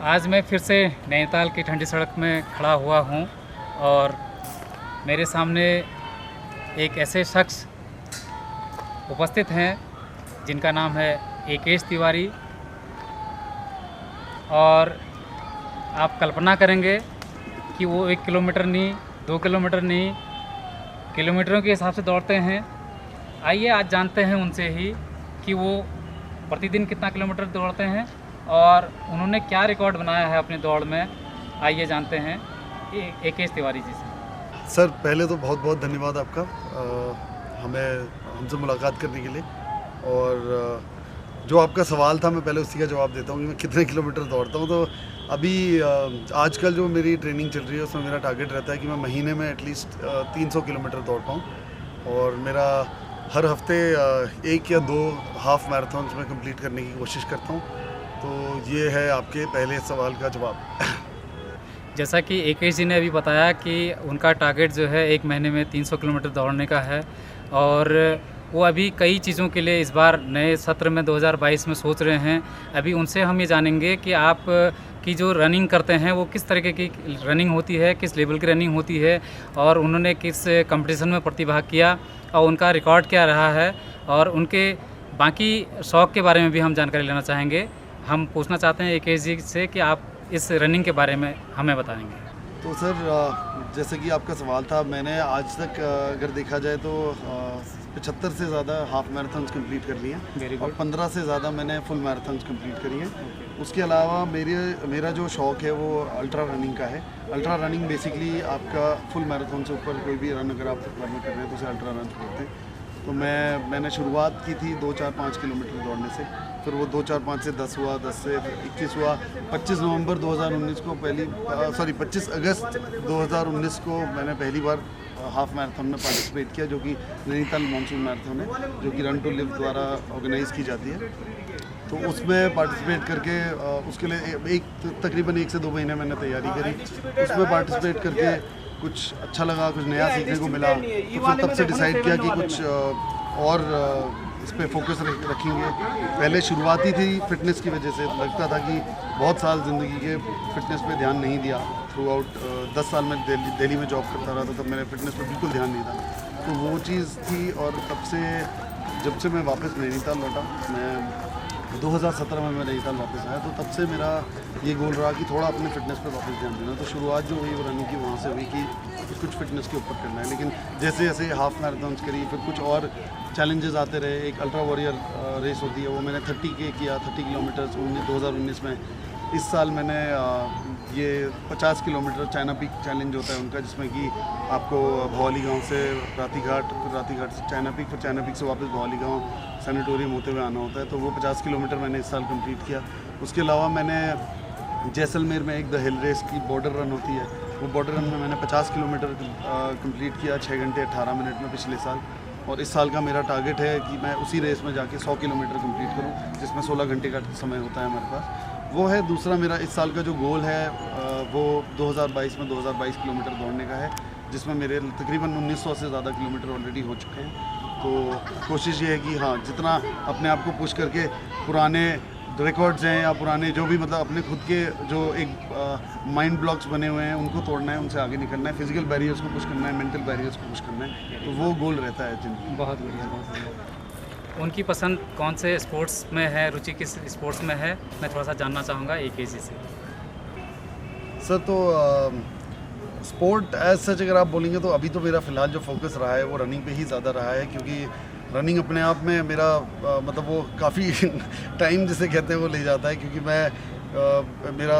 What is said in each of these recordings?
आज मैं फिर से नैनीताल की ठंडी सड़क में खड़ा हुआ हूँ और मेरे सामने एक ऐसे शख्स उपस्थित हैं जिनका नाम है एकेश तिवारी। और आप कल्पना करेंगे कि वो 1 किलोमीटर नहीं, 2 किलोमीटर नहीं, किलोमीटरों के हिसाब से दौड़ते हैं। आइए आज जानते हैं उनसे ही कि वो प्रतिदिन कितना किलोमीटर दौड़ते हैं और उन्होंने क्या रिकॉर्ड बनाया है अपनी दौड़ में। आइए जानते हैं एकेश तिवारी जी से। सर, पहले तो बहुत बहुत धन्यवाद आपका हमसे मुलाकात करने के लिए। और जो आपका सवाल था मैं पहले उसी का जवाब देता हूँ कि मैं कितने किलोमीटर दौड़ता हूँ। तो अभी आजकल जो मेरी ट्रेनिंग चल रही है उसमें मेरा टारगेट रहता है कि मैं महीने में एटलीस्ट 300 किलोमीटर दौड़ पाऊँ। और मेरा हर हफ्ते 1 या 2 हाफ़ मैराथन्स में कंप्लीट करने की कोशिश करता हूँ। तो ये है आपके पहले सवाल का जवाब। जैसा कि एकेश जी ने अभी बताया कि उनका टारगेट जो है 1 महीने में 300 किलोमीटर दौड़ने का है और वो अभी कई चीज़ों के लिए इस बार नए सत्र में 2022 में सोच रहे हैं। अभी उनसे हम ये जानेंगे कि आप की जो रनिंग करते हैं वो किस तरीके की रनिंग होती है, किस लेवल की रनिंग होती है और उन्होंने किस कंपटीशन में प्रतिभाग किया और उनका रिकॉर्ड क्या रहा है और उनके बाकी शौक़ के बारे में भी हम जानकारी लेना चाहेंगे। हम पूछना चाहते हैं एकेश जी से कि आप इस रनिंग के बारे में हमें बताएंगे। तो सर, जैसे कि आपका सवाल था, मैंने आज तक अगर देखा जाए तो 75 से ज़्यादा हाफ मैराथन्स कंप्लीट कर लिए हैं और 15 से ज़्यादा मैंने फुल मैराथन्स कंप्लीट करी हैं। उसके अलावा मेरा जो शौक़ है वो अल्ट्रा रनिंग का है। अल्ट्रा रनिंग बेसिकली आपका फुल मैराथन से ऊपर कोई भी रन अगर आप रन कर रहे हैं तो उसे अल्ट्रा रन बोलते हैं। तो मैंने शुरुआत की थी 2, 4, 5 किलोमीटर दौड़ने से, फिर वो 2, 4, 5 से 10 हुआ, 10 से 21 हुआ। 25 नवंबर 2019 को 25 अगस्त 2019 को मैंने पहली बार हाफ मैराथन में पार्टिसिपेट किया, जो कि नैनीताल मानसून मैराथन है, जो कि रन टू लिव द्वारा ऑर्गेनाइज़ की जाती है। तो उसमें पार्टिसिपेट करके उसके लिए तकरीबन 1 से 2 महीने मैंने तैयारी करी। उसमें पार्टिसिपेट करके कुछ अच्छा लगा, कुछ नया सीखने को मिला। तो फिर तब से डिसाइड किया कि कुछ और इस पे फोकस रखेंगे। पहले शुरुआती थी फिटनेस की वजह से, लगता था कि बहुत साल ज़िंदगी के फिटनेस पे ध्यान नहीं दिया। थ्रू आउट 10 साल में दिल्ली में जॉब करता रहा, तो तब मेरे फिटनेस पे बिल्कुल ध्यान नहीं था। तो वो चीज़ थी। और तब से जब से मैं वापस नैनीताल लौटा, मैं 2017 में मैं नैनीताल वापस आया, तो तब से मेरा ये गोल रहा कि थोड़ा अपने फिटनेस पे वापस ध्यान देना। तो शुरुआत जो हुई वो रनिंग की वहाँ से हुई कि कुछ फिटनेस के ऊपर करना है। लेकिन जैसे जैसे हाफ मैराथन्स करी, फिर कुछ और चैलेंजेस आते रहे। एक अल्ट्रा वॉरियर रेस होती है, वो मैंने 30K किया, 30 किलोमीटर 2019 में। इस साल मैंने ये 50 किलोमीटर चाइना पीक चैलेंज होता है उनका, जिसमें कि आपको भवाली गांव से रातीघाट, फिर रातीघाट से चाइना पीक, फिर चाइना पीक से वापस भवाली गांव सैनिटोरियम होते हुए आना होता है। तो वो 50 किलोमीटर मैंने इस साल कंप्लीट किया। उसके अलावा मैंने जैसलमेर में एक द हिल रेस की बॉर्डर रन होती है, वो बॉर्डर रन में मैंने 50 किलोमीटर कंप्लीट किया 6 घंटे 18 मिनट में पिछले साल। और इस साल का मेरा टारगेट है कि मैं उसी रेस में जाके 100 किलोमीटर कंप्लीट करूं, जिसमें 16 घंटे का समय होता है हमारे पास। वो है दूसरा मेरा इस साल का जो गोल है, वो 2022 में 2022 किलोमीटर दौड़ने का है, जिसमें मेरे तकरीबन 1900 से ज़्यादा किलोमीटर ऑलरेडी हो चुके हैं। तो कोशिश ये है कि हाँ, जितना अपने आप को पुश करके पुराने रिकॉर्ड्स हैं या पुराने जो भी मतलब अपने खुद के जो एक माइंड ब्लॉक्स बने हुए हैं उनको तोड़ना है, उनसे आगे निकलना है, फिजिकल बैरियर्स को पुश करना है, मेंटल बैरियर्स को पुश करना है। तो वो गोल रहता है जिंदगी। बहुत बढ़िया, बहुत बढ़िया। उनकी पसंद कौन से स्पोर्ट्स में है, रुचि किस स्पोर्ट्स में है, मैं थोड़ा सा जानना चाहूँगा एकेश जी से। सर, तो स्पोर्ट एज सच अगर आप बोलेंगे तो अभी तो मेरा फ़िलहाल जो फोकस रहा है वो रनिंग पे ही ज़्यादा रहा है, क्योंकि रनिंग अपने आप में मेरा मतलब वो काफ़ी टाइम जिसे कहते हैं वो ले जाता है। क्योंकि मैं मेरा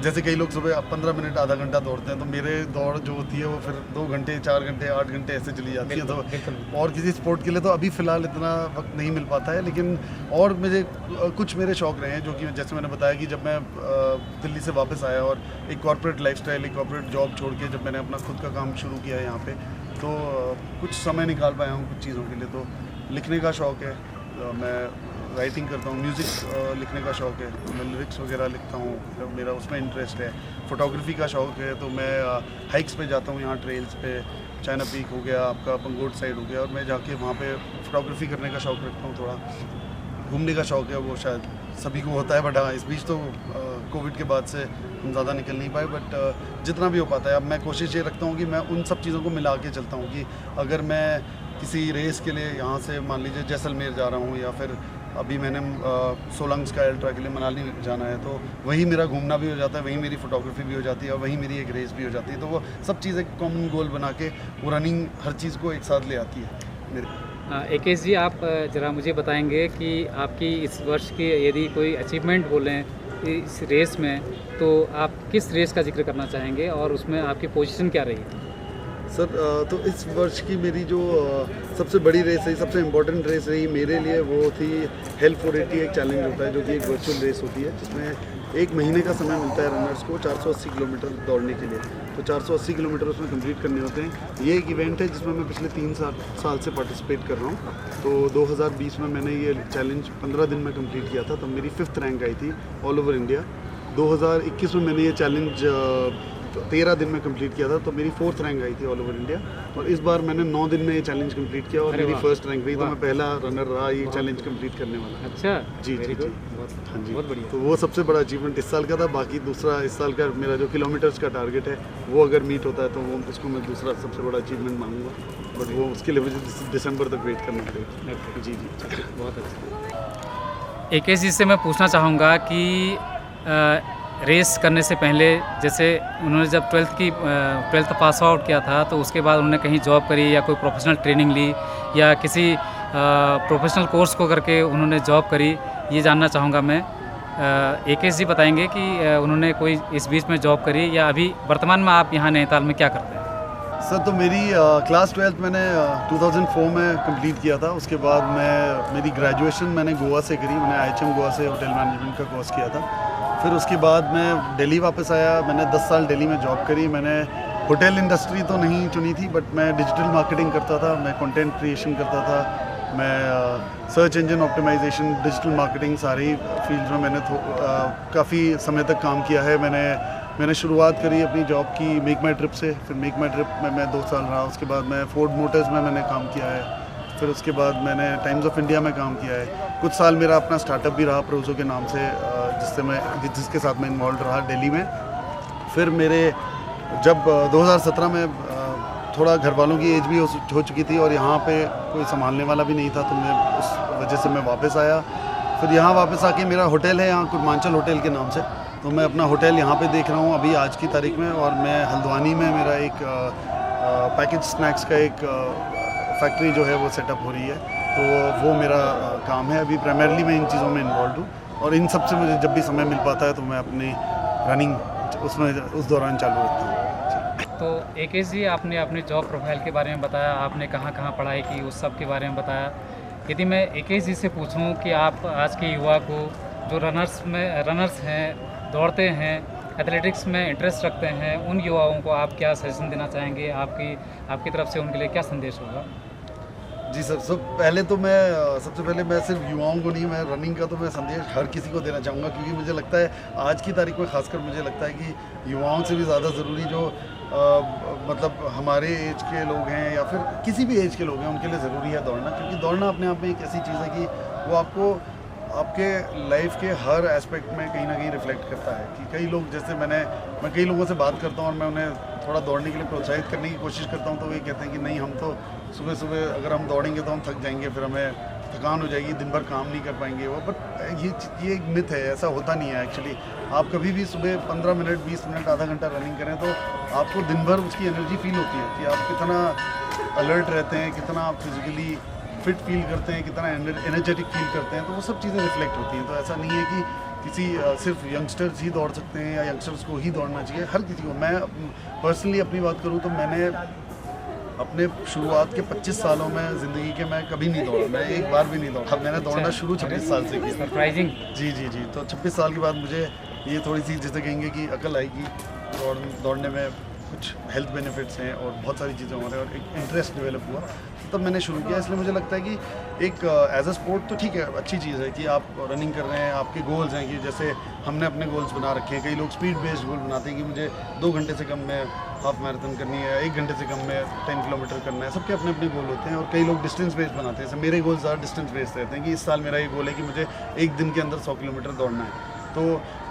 जैसे कई लोग सुबह 15 मिनट आधा घंटा दौड़ते हैं, तो मेरे दौड़ जो होती है वो फिर 2 घंटे 4 घंटे 8 घंटे ऐसे चली जाती है। तो और किसी स्पोर्ट के लिए तो अभी फ़िलहाल इतना वक्त नहीं मिल पाता है। लेकिन और मुझे कुछ मेरे शौक़ रहे हैं, जो कि जैसे मैंने बताया कि जब मैं दिल्ली से वापस आया और एक कॉर्पोरेट लाइफस्टाइल, एक कॉर्पोरेट जॉब छोड़ के जब मैंने अपना खुद का काम शुरू किया है यहाँ पे, तो कुछ समय निकाल पाया हूँ कुछ चीज़ों के लिए। तो लिखने का शौक़ है, मैं राइटिंग करता हूँ, म्यूज़िक लिखने का शौक़ है, तो मैं लिरिक्स वगैरह लिखता हूँ, मेरा उसमें इंटरेस्ट है। फ़ोटोग्राफी का शौक़ है, तो मैं हाइक्स पे जाता हूँ, यहाँ ट्रेल्स पे, चाइना पीक हो गया, आपका पंगोट साइड हो गया, और मैं जाके वहाँ पे फ़ोटोग्राफी करने का शौक़ रखता हूँ। थोड़ा घूमने का शौक़ है, वो शायद सभी को होता है, बट हाँ इस बीच तो कोविड के बाद से हम ज़्यादा निकल नहीं पाए, बट जितना भी हो पाता है अब मैं कोशिश ये रखता हूँ कि मैं उन सब चीज़ों को मिला के चलता हूँ कि अगर मैं किसी रेस के लिए यहाँ से मान लीजिए जैसलमेर जा रहा हूँ या फिर अभी मैंने सोलंग स्काई अल्ट्रा के लिए मनाली जाना है, तो वही मेरा घूमना भी हो जाता है, वही मेरी फ़ोटोग्राफी भी हो जाती है और वही मेरी एक रेस भी हो जाती है। तो वो सब चीज़ें कॉमन गोल बना के वो रनिंग हर चीज़ को एक साथ ले आती है मेरे। एकेश जी, आप ज़रा मुझे बताएंगे कि आपकी इस वर्ष की यदि कोई अचीवमेंट बोलें इस रेस में, तो आप किस रेस का जिक्र करना चाहेंगे और उसमें आपकी पोजीशन क्या रही? सर तो इस वर्ष की मेरी जो सबसे बड़ी रेस रही, सबसे इम्पोर्टेंट रेस रही मेरे लिए, वो थी हेल्थ 480 एक चैलेंज होता है जो कि एक वर्चुअल रेस होती है जिसमें 1 महीने का समय मिलता है रनर्स को 480 किलोमीटर दौड़ने के लिए। तो 480 किलोमीटर उसमें कंप्लीट करने होते हैं। ये एक इवेंट है जिसमें मैं पिछले 3 साल से पार्टिसिपेट कर रहा हूँ। तो 2020 में मैंने ये चैलेंज 15 दिन में कंप्लीट किया था, तब मेरी 5th रैंक आई थी ऑल ओवर इंडिया। 2021 में मैंने ये चैलेंज 13 दिन में कंप्लीट किया था, तो मेरी 4th रैंक आई थी ऑल ओवर इंडिया। और इस बार मैंने 9 दिन में ये चैलेंज कंप्लीट किया और मेरी 1st रैंक रही, तो मैं पहला रनर रहा ये चैलेंज कंप्लीट करने वाला। अच्छा, जी जी जी, हाँ जी, बहुत बढ़िया। तो वो सबसे बड़ा अचीवमेंट इस साल का था। बाकी दूसरा इस साल का मेरा जो किलोमीटर्स का टारगेट है वो अगर मीट होता है तो वो उसको मैं दूसरा सबसे बड़ा अचीवमेंट मानूंगा, बट वो उसके लिए मुझे दिसंबर तक वेट करना पड़ेगा। जी जी, बहुत अच्छा। एकेश जी से मैं पूछना चाहूँगा कि रेस करने से पहले, जैसे उन्होंने जब 12th पास आउट किया था, तो उसके बाद उन्होंने कहीं जॉब करी या कोई प्रोफेशनल ट्रेनिंग ली या किसी प्रोफेशनल कोर्स को करके उन्होंने जॉब करी, ये जानना चाहूँगा मैं। एकेश जी बताएंगे कि उन्होंने कोई इस बीच में जॉब करी या अभी वर्तमान में आप यहाँ नैनीताल में क्या करते हैं? सर तो मेरी क्लास 12th मैंने 2004 में कंप्लीट किया था। उसके बाद मेरी ग्रेजुएशन मैंने गोवा से करी। मैंने IHM गोवा से होटल मैनेजमेंट का कोर्स किया था। फिर उसके बाद मैं दिल्ली वापस आया। मैंने 10 साल दिल्ली में जॉब करी। मैंने होटल इंडस्ट्री तो नहीं चुनी थी, बट मैं डिजिटल मार्केटिंग करता था, मैं कंटेंट क्रिएशन करता था, मैं search engine optimisation, digital marketing, सारी फील्ड में मैंने काफ़ी समय तक काम किया है। मैंने शुरुआत करी अपनी जॉब की मेक माई ट्रिप से। फिर मेक माई ट्रिप में मैं 2 साल रहा। उसके बाद मैं फोर्ड मोटर्स में मैंने काम किया है। फिर उसके बाद मैंने टाइम्स ऑफ इंडिया में काम किया है। कुछ साल मेरा अपना स्टार्टअप भी रहा प्रोजो के नाम से, जिसके साथ मैं इन्वॉल्व रहा दिल्ली में। फिर मेरे जब 2017 में थोड़ा घर वालों की एज भी हो चुकी थी और यहाँ पे कोई संभालने वाला भी नहीं था, तो मैं उस वजह से मैं वापस आया। फिर यहाँ वापस आके मेरा होटल है यहाँ कुर्मांचल होटल के नाम से, तो मैं अपना होटल यहाँ पे देख रहा हूँ अभी आज की तारीख में। और मैं हल्द्वानी में मेरा एक पैकेज स्नैक्स का एक फैक्ट्री जो है वो सेटअप हो रही है, तो वो मेरा काम है। अभी प्राइमरली मैं इन चीज़ों में इन्वॉल्व हूँ और इन सब से मुझे जब भी समय मिल पाता है तो मैं अपनी रनिंग उस दौरान चालू रखता हूँ। तो एकेश जी, आपने अपने जॉब प्रोफाइल के बारे में बताया, आपने कहाँ कहाँ पढ़ाई की, उस सब के बारे में बताया। यदि मैं एकेश जी से पूछूं कि आप आज के युवा को जो रनर्स हैं, दौड़ते हैं, एथलेटिक्स में इंटरेस्ट रखते हैं, उन युवाओं को आप क्या सजेशन देना चाहेंगे? आपकी तरफ से उनके लिए क्या संदेश होगा? जी सर, सबसे पहले मैं सिर्फ युवाओं को नहीं, मैं रनिंग का तो मैं संदेश हर किसी को देना चाहूँगा, क्योंकि मुझे लगता है आज की तारीख में खासकर मुझे लगता है कि युवाओं से भी ज़्यादा ज़रूरी जो मतलब हमारे एज के लोग हैं या फिर किसी भी एज के लोग हैं, उनके लिए ज़रूरी है दौड़ना। क्योंकि दौड़ना अपने आप में एक ऐसी चीज़ है कि वो आपको आपके लाइफ के हर एस्पेक्ट में कहीं ना कहीं रिफ्लेक्ट करता है। कि कई लोग, जैसे मैं कई लोगों से बात करता हूँ और मैं उन्हें थोड़ा दौड़ने के लिए प्रोत्साहित करने की कोशिश करता हूँ, तो वे कहते हैं कि नहीं, हम तो सुबह सुबह अगर हम दौड़ेंगे तो हम थक जाएंगे, फिर हमें थकान हो जाएगी, दिन भर काम नहीं कर पाएंगे वो। बट ये एक मिथ है, ऐसा होता नहीं है एक्चुअली। आप कभी भी सुबह 15 मिनट, 20 मिनट, आधा घंटा रनिंग करें तो आपको दिन भर उसकी एनर्जी फील होती है कि आप कितना अलर्ट रहते हैं, कितना आप फिजिकली फिट फील करते हैं, कितना एनर्जेटिक फील करते हैं। तो वो सब चीज़ें रिफ्लेक्ट होती हैं। तो ऐसा नहीं है कि किसी सिर्फ यंगस्टर्स ही दौड़ सकते हैं या यंगस्टर्स को ही दौड़ना चाहिए, हर किसी को। मैं पर्सनली अपनी बात करूँ तो मैंने अपने शुरुआत के 25 सालों में ज़िंदगी के मैं कभी नहीं दौड़ा, मैं एक बार भी नहीं दौड़ा। मैंने दौड़ना शुरू 26 साल से किया। सरप्राइजिंग। जी जी जी, तो 26 साल के बाद मुझे ये थोड़ी सी, जैसे कहेंगे कि अकल आएगी, दौड़ने में कुछ हेल्थ बेनिफिट्स हैं और बहुत सारी चीज़ें हो रही हैं और एक इंटरेस्ट डेवलप हुआ, तब मैंने शुरू किया। इसलिए मुझे लगता है कि एक एज अ स्पोर्ट तो ठीक है, अच्छी चीज़ है कि आप रनिंग कर रहे हैं, आपके गोल्स हैं कि जैसे हमने अपने गोल्स बना रखे हैं। कई लोग स्पीड बेस्ड गोल बनाते हैं कि मुझे 2 घंटे से कम में हाफ मैराथन करनी है, 1 घंटे से कम में 10 किलोमीटर करना है। सबके अपने अपने गोल होते हैं और कई लोग डिस्टेंस बेस्ड बनाते हैं। जैसे मेरे गोल ज़्यादा डिस्टेंस बेस्ड रहते हैं कि इस साल मेरा ये गोल है कि मुझे 1 दिन के अंदर 100 किलोमीटर दौड़ना है। तो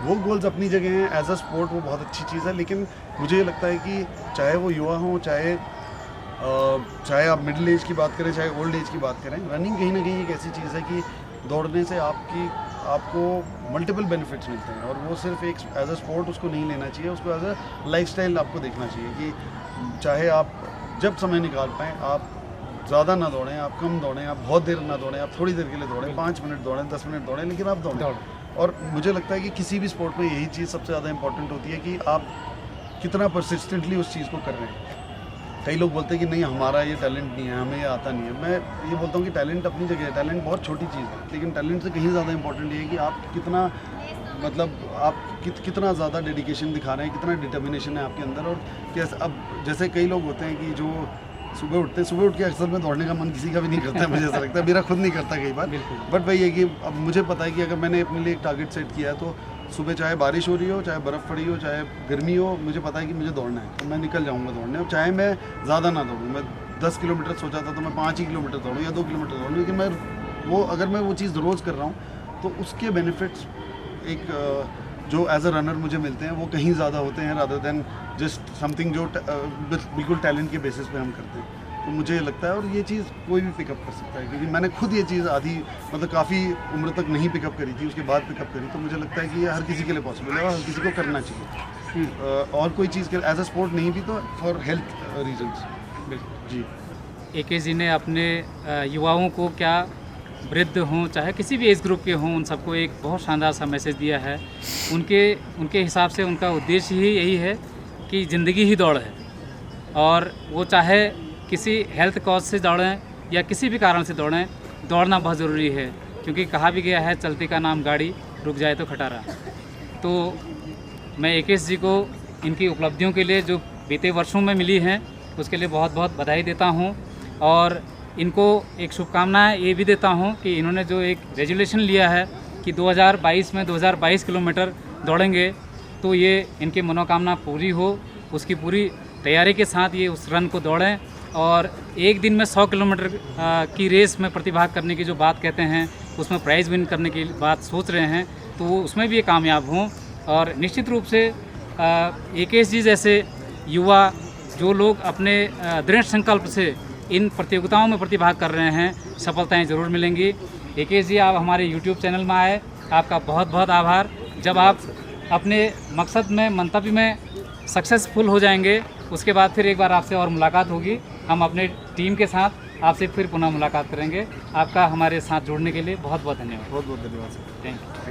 वो गोल्स अपनी जगह हैं, एज अ स्पोर्ट वो बहुत अच्छी चीज़ है। लेकिन मुझे ये लगता है कि चाहे वो युवा हों, चाहे आप मिडिल एज की बात करें, चाहे ओल्ड एज की बात करें, रनिंग कहीं ना कहीं एक ऐसी चीज़ है कि दौड़ने से आपको मल्टीपल बेनिफिट्स मिलते हैं। और वो सिर्फ एक एज अ स्पोर्ट उसको नहीं लेना चाहिए, उसको एज अ लाइफस्टाइल आपको देखना चाहिए कि चाहे आप जब समय निकाल पाएँ, आप ज़्यादा ना दौड़ें, आप कम दौड़ें, आप बहुत देर ना दौड़ें, आप थोड़ी देर के लिए दौड़ें, 5 मिनट दौड़ें, 10 मिनट दौड़ें, लेकिन आप दौड़ें। और मुझे लगता है कि किसी भी स्पोर्ट में यही चीज़ सबसे ज़्यादा इंपॉर्टेंट होती है कि आप कितना परसिस्टेंटली उस चीज़ को कर रहे हैं। कई लोग बोलते हैं कि नहीं हमारा ये टैलेंट नहीं है, हमें ये आता नहीं है। मैं ये बोलता हूँ कि टैलेंट अपनी जगह है, टैलेंट बहुत छोटी चीज़ है, लेकिन टैलेंट से कहीं ज़्यादा इंपॉर्टेंट ये है कि आप कितना कितना ज़्यादा डेडिकेशन दिखा रहे हैं, कितना डिटर्मिनेशन है आपके अंदर। और कैसे अब जैसे कई लोग होते हैं कि जो सुबह उठ के अक्सर में दौड़ने का मन किसी का भी नहीं करता है, मुझे ऐसा लगता है, मेरा खुद नहीं करता कई बार। बट वही है कि अब मुझे पता है कि अगर मैंने अपने लिए एक टारगेट सेट किया है तो सुबह चाहे बारिश हो रही हो, चाहे बर्फ़ पड़ी हो, चाहे गर्मी हो, मुझे पता है कि मुझे दौड़ना है, तो मैं निकल जाऊँगा दौड़ने। और चाहे मैं ज़्यादा ना दौड़ूँ, मैं 10 किलोमीटर सोचा था तो मैं 5 ही किलोमीटर दौड़ूँ या 2 किलोमीटर दौड़ूँ, लेकिन अगर मैं वो चीज़ रोज़ कर रहा हूँ तो उसके बेनिफिट्स जो एज अ रनर मुझे मिलते हैं वो कहीं ज़्यादा होते हैं रादर देन जस्ट समथिंग जो बिल्कुल टैलेंट के बेसिस पे हम करते हैं। तो मुझे लगता है, और ये चीज़ कोई भी पिकअप कर सकता है, क्योंकि मैंने खुद ये चीज़ काफ़ी उम्र तक नहीं पिकअप करी थी, उसके बाद पिकअप करी। तो मुझे लगता है कि ये हर किसी के लिए पॉसिबल है और हर किसी को करना चाहिए। और कोई चीज़ के एज अ स्पोर्ट नहीं भी तो फॉर हेल्थ रीजन्स। जी, AK जी ने अपने युवाओं को, क्या वृद्ध हों चाहे किसी भी एज ग्रुप के हों, उन सबको एक बहुत शानदार सा मैसेज दिया है। उनके हिसाब से उनका उद्देश्य ही यही है कि ज़िंदगी ही दौड़ है, और वो चाहे किसी हेल्थ कॉज से दौड़ें या किसी भी कारण से दौड़ें, दौड़ना बहुत ज़रूरी है। क्योंकि कहा भी गया है, चलती का नाम गाड़ी, रुक जाए तो खटारा। तो मैं AK जी को इनकी उपलब्धियों के लिए जो बीते वर्षों में मिली हैं उसके लिए बहुत बहुत बधाई देता हूं, और इनको एक शुभकामनाएं ये भी देता हूं कि इन्होंने जो एक रेजोल्यूशन लिया है कि 2022 में 2022 किलोमीटर दौड़ेंगे, तो ये इनकी मनोकामना पूरी हो, उसकी पूरी तैयारी के साथ ये उस रन को दौड़ें। और एक दिन में 100 किलोमीटर की रेस में प्रतिभाग करने की जो बात कहते हैं, उसमें प्राइज़ विन करने की बात सोच रहे हैं, तो वो उसमें भी ये कामयाब हों। और निश्चित रूप से AK जी जैसे युवा जो लोग अपने दृढ़ संकल्प से इन प्रतियोगिताओं में प्रतिभाग कर रहे हैं, सफलताएं ज़रूर मिलेंगी। AK जी, आप हमारे YouTube चैनल में आए, आपका बहुत बहुत आभार। जब आप अपने मकसद में, मंतव्य में सक्सेसफुल हो जाएंगे, उसके बाद फिर एक बार आपसे और मुलाकात होगी। हम अपने टीम के साथ आपसे फिर पुनः मुलाकात करेंगे। आपका हमारे साथ जुड़ने के लिए बहुत बहुत धन्यवाद। बहुत बहुत धन्यवाद सर। Thank you.